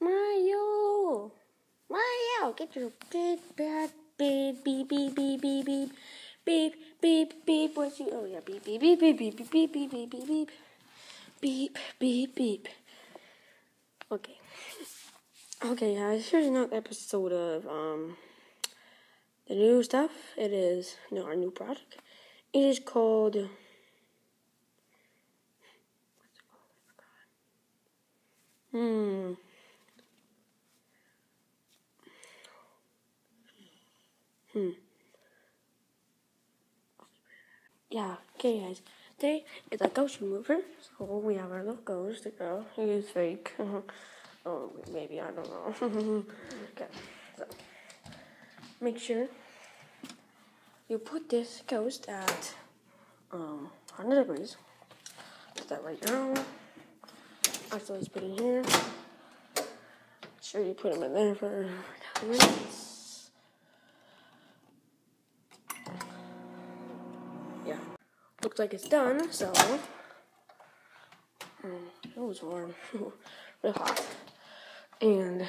Mario, get your big bad beep beep beep beep beep beep beep beep beep. What's you? Oh yeah, beep beep beep beep beep beep beep beep beep beep beep beep beep. Okay, guys. Here's another episode of the new stuff. It is our new product. It is called. What's it called? Yeah, okay guys. Today is a ghost remover. So we have our little ghost to go. He is fake. Oh, maybe, I don't know. Okay, so make sure you put this ghost at 100 degrees. Put that right now. Actually, let's put it in here. Make sure you put him in there for 10 minutes. Yeah. Looks like it's done, so it was warm. Real hot. And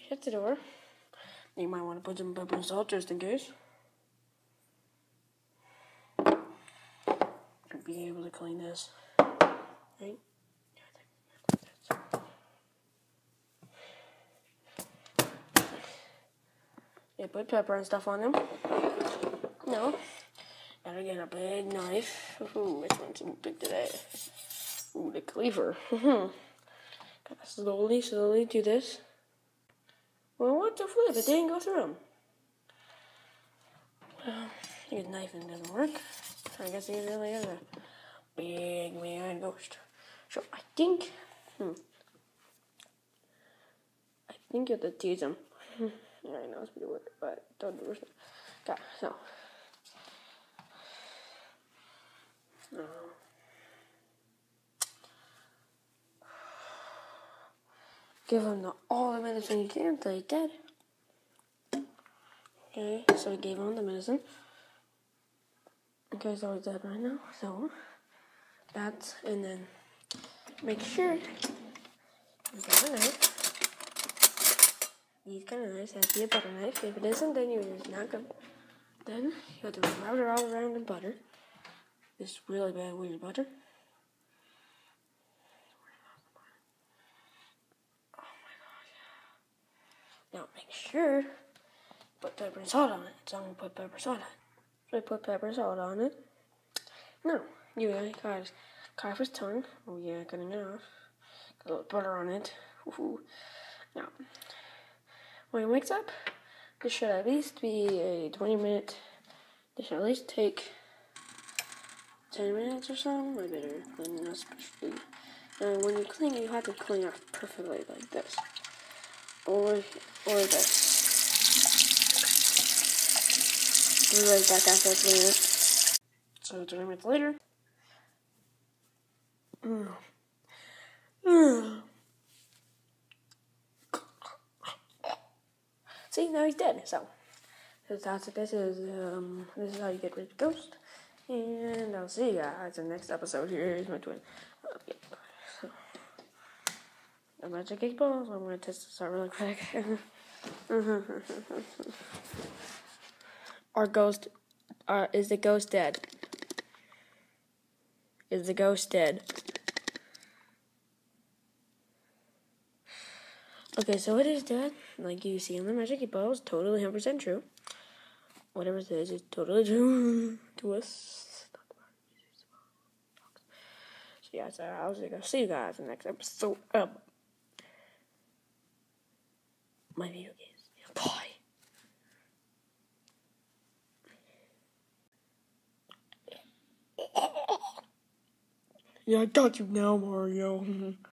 shut the door. You might want to put some pepper and salt just in case. And be able to clean this. Right? Yeah, put pepper and stuff on them. No. Gotta get a big knife. Ooh, which one's too big today? Ooh, the cleaver. Gotta slowly do this. Well, what the flip? It didn't go through them. Well, I think his knife doesn't work. I guess he really is a big man ghost. So I think you have to tease him. Yeah, I know it's pretty weird, but don't do it. Okay, so. Give him all the medicine you can until he's dead. Okay, so I gave him the medicine. Okay, so he's dead right now. So, and then make sure you get a knife. These kind of knives has to be a butter knife. If it isn't, then you're just not good. Then you have to wrap it all around in butter. This really bad weird butter. Now make sure put pepper and salt on it. So I'm gonna put pepper and salt on it. So I put pepper and salt on it. Now you guys cut off his tongue. Oh yeah, cutting it off. Got a little butter on it. Woohoo. Now when he wakes up, this should at least be a 20-minute. This should at least take 10 minutes or so. I better clean it especially. Now when you clean it, you have to clean it perfectly like this. Or this. Be right back after 3 minutes. So 20 minutes later. See, now he's dead. So this is how you get rid of ghost. And I'll see you guys in the next episode. Here's my twin. So, the magic 8 balls. I'm gonna test this out really quick. Is the ghost dead? Is the ghost dead? Okay, so it is dead. Like you see on the magic 8 balls, totally 100% true. Whatever it is totally true to us. So yeah, so I was gonna see you guys in the next episode of my video games. Bye. Yeah, I got you now, Mario.